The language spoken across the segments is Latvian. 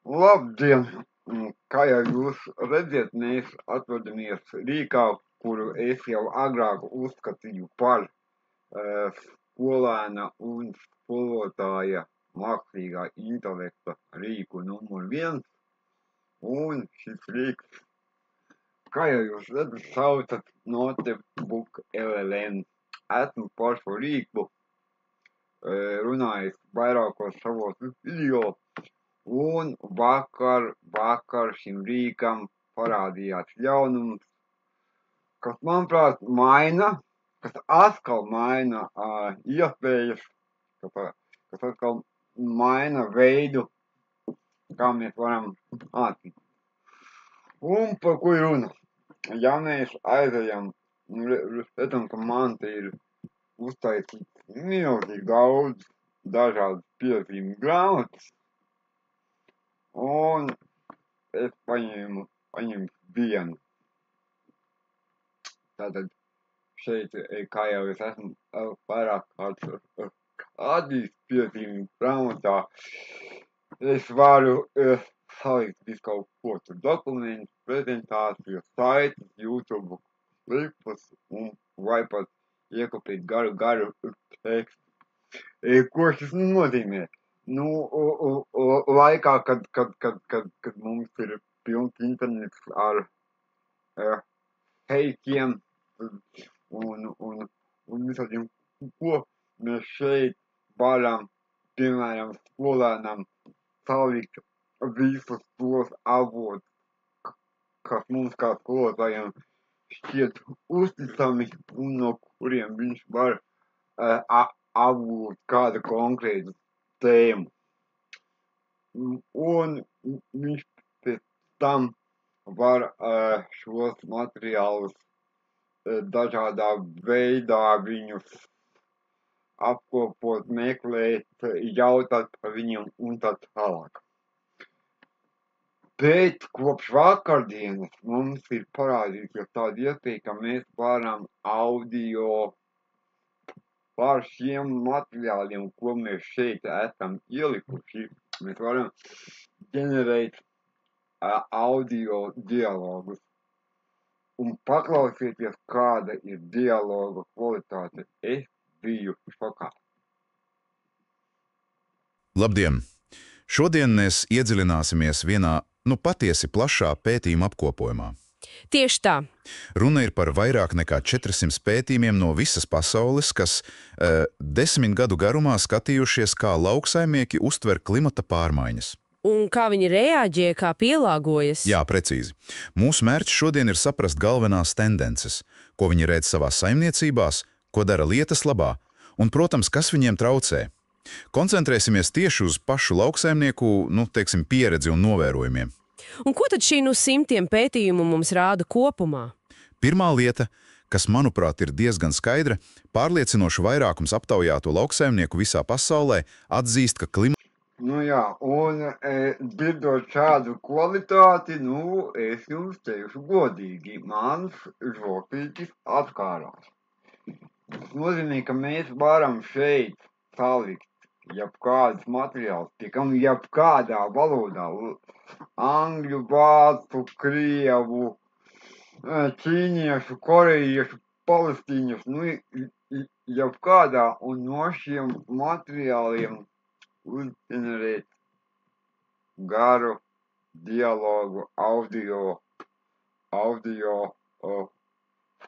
Labdien! Kā jau jūs redzat, mēs atrodamies Rīgā, kuru es jau agrāk uzskatīju par skolēna un skolotāja mākslīgā intelekta rīku numur 1. Un šis rīks, kā jau jūs redzat, saucat Notebook LLM. Esmu par šo rīku runājis vairākos savos video. Un vakar šim rīkam parādījās jaunums, kas, manuprāt, kas atkal maina iespējas, kas atkal maina veidu, kā mēs varam mācīt. Un par ko ir runa? Ja mēs aizejam, redzam, ka man te ir uztaisīts milzīgi daudz dažādas piezīmju grāmatas, un es paņēmu vienu. Tātad šeit, kā jau es esmu vairāk kāds atzīst piezīmju grāmatā, es varu salikt visu kaut ko tur dokumentus, prezentācijas, saites, YouTube klipus vai pat iekopīt garu tekstu. Ko šis nozīmē? Laikā, kad mums ir pilns internets ar feikiem un visādiem, ko mēs šeit varam, piemēram, skolēnam salikt visus tos avotus, kas mums kā skolotājiem šķiet uzticami un no kuriem viņš var apgūt kādu konkrētu tēmu. Un viņš pēc tam var šos materiālus dažādā veidā viņus apkopot, meklēt, jautāt par viņiem un tā tālāk. Bet kopš vakardienas mums ir parādījusies tāda iespēja, ka mēs varam audio par šiem materiāliem, ko mēs šeit esam ielikuši, mēs varam ģenerēt audio dialogus. Un paklausieties, kāda ir dialoga kvalitāte. Es biju šokā. Labdien! Šodien mēs iedziļināsimies vienā, patiesi plašā pētījuma apkopojumā. Tieši tā. Runa ir par vairāk nekā 400 pētījumiem no visas pasaules, kas 10 gadu garumā skatījušies, kā lauksaimnieki uztver klimata pārmaiņas. Un kā viņi reaģē, kā pielāgojas? Jā, precīzi. Mūsu mērķis šodien ir saprast galvenās tendences, ko viņi redz savās saimniecībās, ko dara lietas labā, un, protams, kas viņiem traucē. Koncentrēsimies tieši uz pašu lauksaimnieku, pieredzi un novērojumiem. Un ko tad šī 100 pētījumu mums rāda kopumā? Pirmā lieta, kas, manuprāt, ir diezgan skaidra, pārliecinoši vairākums aptaujāto lauksaimnieku visā pasaulē atzīst, ka klimata... Un dzirdot šādu kvalitāti, es jums teikšu godīgi, mans žoklītis atkārās. Tas nozīmē, ka mēs varam šeit salikt jebkādus materiālus, tiekam jebkādā valodā, angļu, vācu, krievu, ķīniešu, korejiešu, palestīniešu, jebkādā, un no šiem materiāliem uzģenerēt garu dialogu audio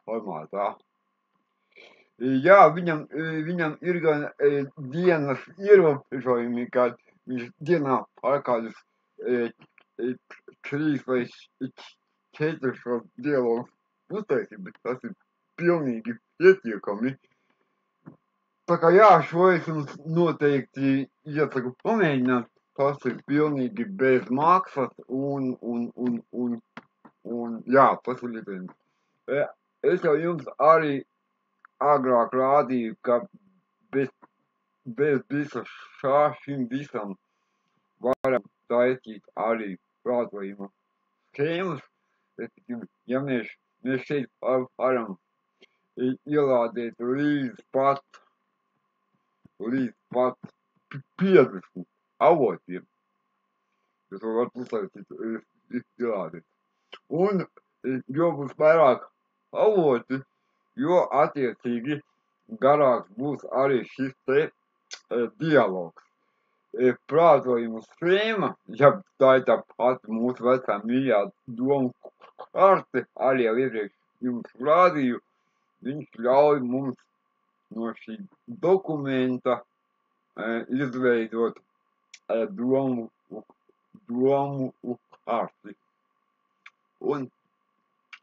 formātā. Jā, viņam ir gan dienas ierobežojumi, kad viņš dienā ar kādus 3 vai 4 šos dialogus uztaisīt, bet tas ir pilnīgi pietiekami. Tā kā jā, šo es jums noteikti iesaku pamēģināt, tas ir pilnīgi bez maksas un jā, tas ir lietājums. Es jau jums arī agrāk rādīju, ka bez visa šim visam varam taisīt arī prātojuma schēmas. Ja mēs šeit varam ielādēt līdz pat 50 avotiem, jo to var uztaisīt, izrādīt. Un, jo būs vairāk avoti, jo attiecīgi garāks būs arī šis te dialogs. Prātojumu schēma, ja tā ir tā pati mūsu vecā mīļā domu karte, arī jau iepriekš jums rādīju, viņš ļauj mums no šī dokumenta izveidot domu karti. Un,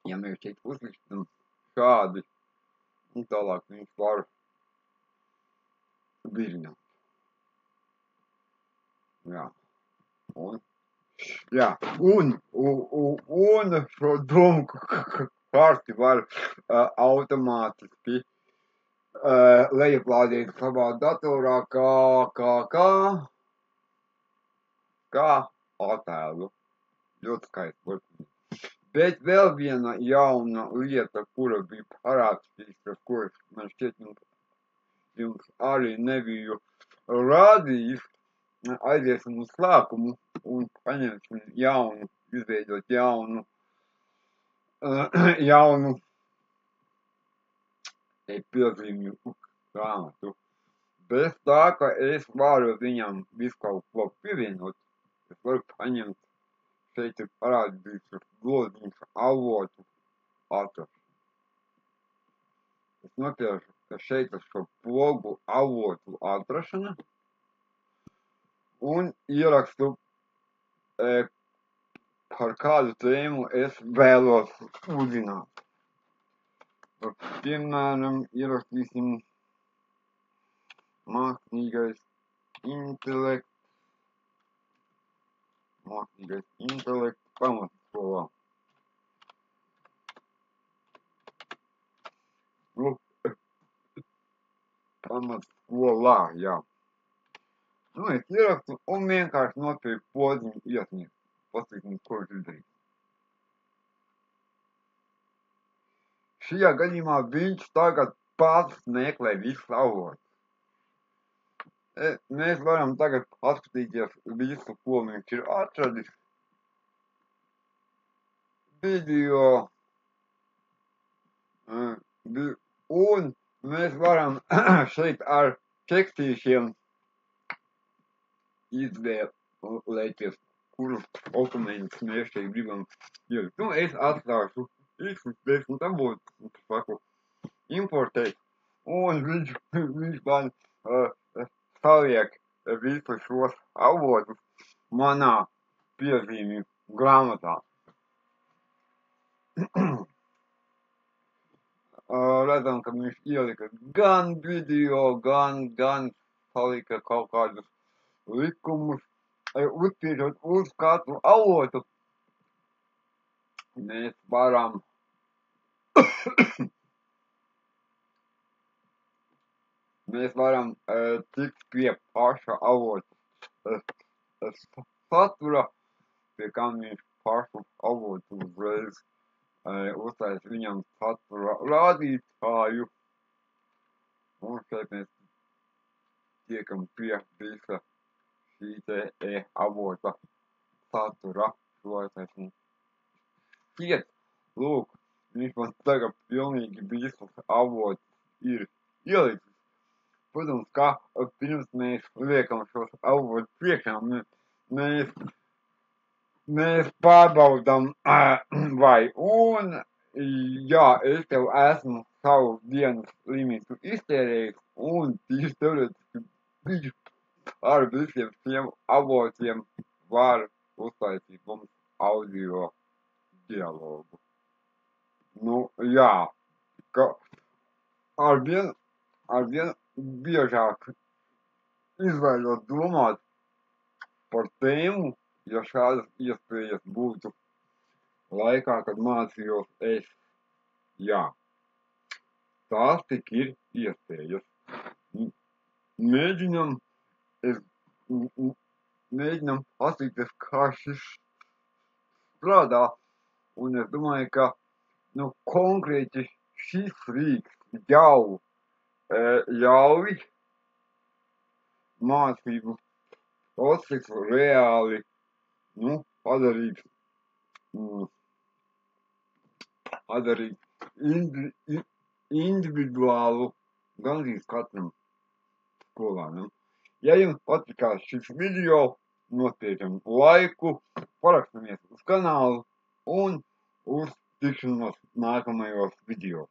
ja mēs šeit uzlikstam šādi, un tālāk viņš var virināt. Jā. Un šo domu karti var automātiski lejuplādīt savā datorā kā attēlu. Ļoti skaisti. Bet vēl viena jauna lieta, kura bija parādījusies, ko man šķiet jums arī nebiju rādījis, aiziesim uz slēpumu un paņemsim izveidot jaunu piezīmju grāmatu. Bez tā, ka es varu viņam visu kaut ko pievienot, es varu paņemt, šeit ir parādīts lodziņš avotu atrašanu. Es nopiešu, ka šeit ir šo pogu avotu atrašana, un ierakstu, par kādu tēmu es vēlos uzzināt. Piemēram, ierakstīsim mākslīgais intelekts pamatskolā. Pamatskolā, jā. Es ierakstu un vienkārši nopieku podziņu iesniegt. Paskatīsim, ko viņš izdarīs. Šajā gadījumā viņš tagad pats meklē visu avotu. Mēs varam tagad paskatīties visu, ko viņš ir atradis. Video. Un mēs varam šeit ar tekstīšiem izvēlēties, kurus dokumentus mēs šeit gribam ielikt. Es atstāšu X10 avotus, saku, importēt, un viņš man saliek visus šos avotus manā piezīmju grāmatā. Redzam, ka viņš ielika gan video, gan salika kaut kādus likumus. Uzspiežot uz katru avotu, mēs varam tikt pie paša avotu satura, pie kā viņš pašu avotu uzreiz uztais viņam satura rādītāju. Un šeit mēs tiekam pie visa šī te avota satura. Šo es esmu šķiet. Lūk, viņš man tagad pilnīgi visus avotus ir ielicis. Protams, kā pirms mēs liekam šos avotus priekšā, mēs pārbaudam, vai, un, jā, es tev esmu savu dienas limitu iztērējis, un tīši teorētiski viņš ar visiem šiem avotiem var uztaisīt mums audio dialogu. Jā, ka arvien biežāk izvēļot domāt par tēmu, ja šādas iespējas būtu laikā, kad mācījos es. Jā, tās tik ir iespējas. Mēģinam paskatīties, kā šis strādā, un es domāju, ka konkrēti šis rīks jau ļauj mācību procesu reāli padarīt, padarīt individuālu gandrīz katram skolānam. Ja jums patikās šis video, nospiedam laiku, parakstamies uz kanālu un uz tikšanos nākamajos video.